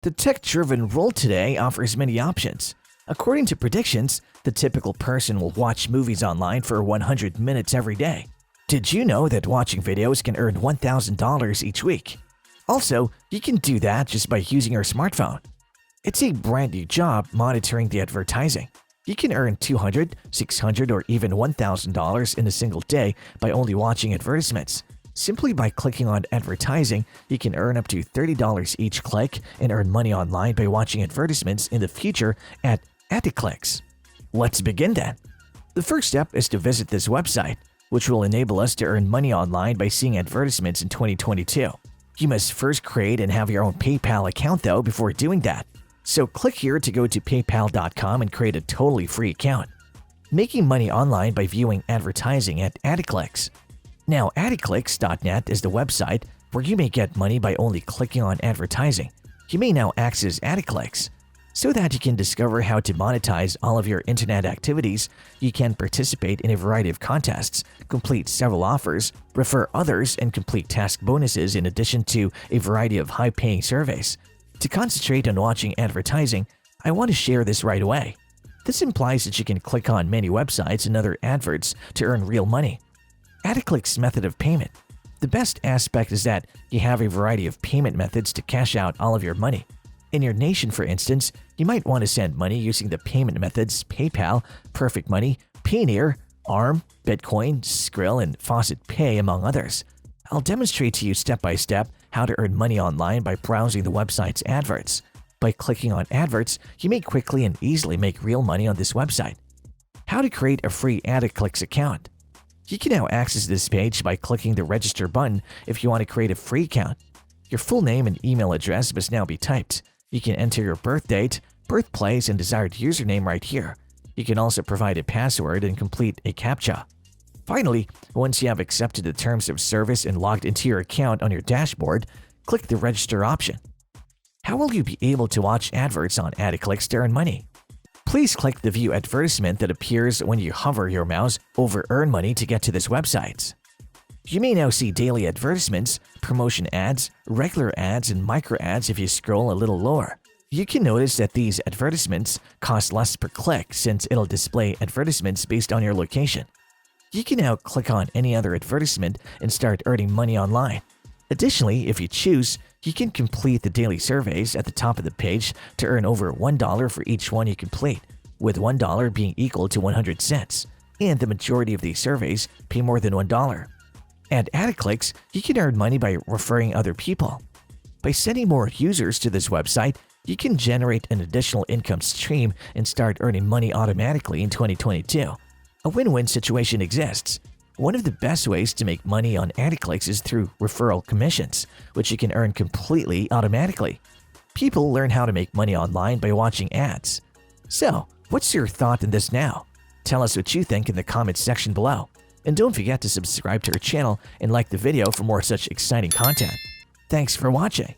The tech-driven world today offers many options. According to predictions, the typical person will watch movies online for 100 minutes every day. Did you know that watching videos can earn $1,000 each week? Also, you can do that just by using your smartphone. It's a brand new job monitoring the advertising. You can earn $200, $600, or even $1,000 in a single day by only watching advertisements. Simply by clicking on advertising, you can earn up to $30 each click and earn money online by watching advertisements in the future at AdClicks. Let's begin then. The first step is to visit this website, which will enable us to earn money online by seeing advertisements in 2022. You must first create and have your own PayPal account though before doing that. So click here to go to paypal.com and create a totally free account. Making money online by viewing advertising at AdClicks. Now, AdClicks.net is the website where you may get money by only clicking on advertising. You may now access AdClicks. So that you can discover how to monetize all of your internet activities, you can participate in a variety of contests, complete several offers, refer others, and complete task bonuses in addition to a variety of high-paying surveys. To concentrate on watching advertising, I want to share this right away. This implies that you can click on many websites and other adverts to earn real money. AdClicks method of payment. The best aspect is that you have a variety of payment methods to cash out all of your money. In your nation, for instance, you might want to send money using the payment methods PayPal, Perfect Money, Payoneer, ARM, Bitcoin, Skrill, and Faucet Pay, among others. I'll demonstrate to you step by step how to earn money online by browsing the website's adverts. By clicking on adverts, you may quickly and easily make real money on this website. How to create a free AdClicks account. You can now access this page by clicking the register button if you want to create a free account. Your full name and email address must now be typed. You can enter your birth date, birthplace, and desired username right here. You can also provide a password and complete a CAPTCHA. Finally, once you have accepted the terms of service and logged into your account on your dashboard, click the register option. How will you be able to watch adverts on AdClicks to earn money? Please click the view advertisement that appears when you hover your mouse over earn money to get to this website. You may now see daily advertisements, promotion ads, regular ads, and micro ads if you scroll a little lower. You can notice that these advertisements cost less per click since it'll display advertisements based on your location. You can now click on any other advertisement and start earning money online. Additionally, if you choose, you can complete the daily surveys at the top of the page to earn over $1 for each one you complete, with $1 being equal to 100 cents, and the majority of these surveys pay more than $1. At AdClicks, you can earn money by referring other people. By sending more users to this website, you can generate an additional income stream and start earning money automatically in 2022. A win-win situation exists. One of the best ways to make money on AdClicks is through referral commissions, which you can earn completely automatically. People learn how to make money online by watching ads. So, what's your thought on this now? Tell us what you think in the comments section below. And don't forget to subscribe to our channel and like the video for more such exciting content. Thanks for watching.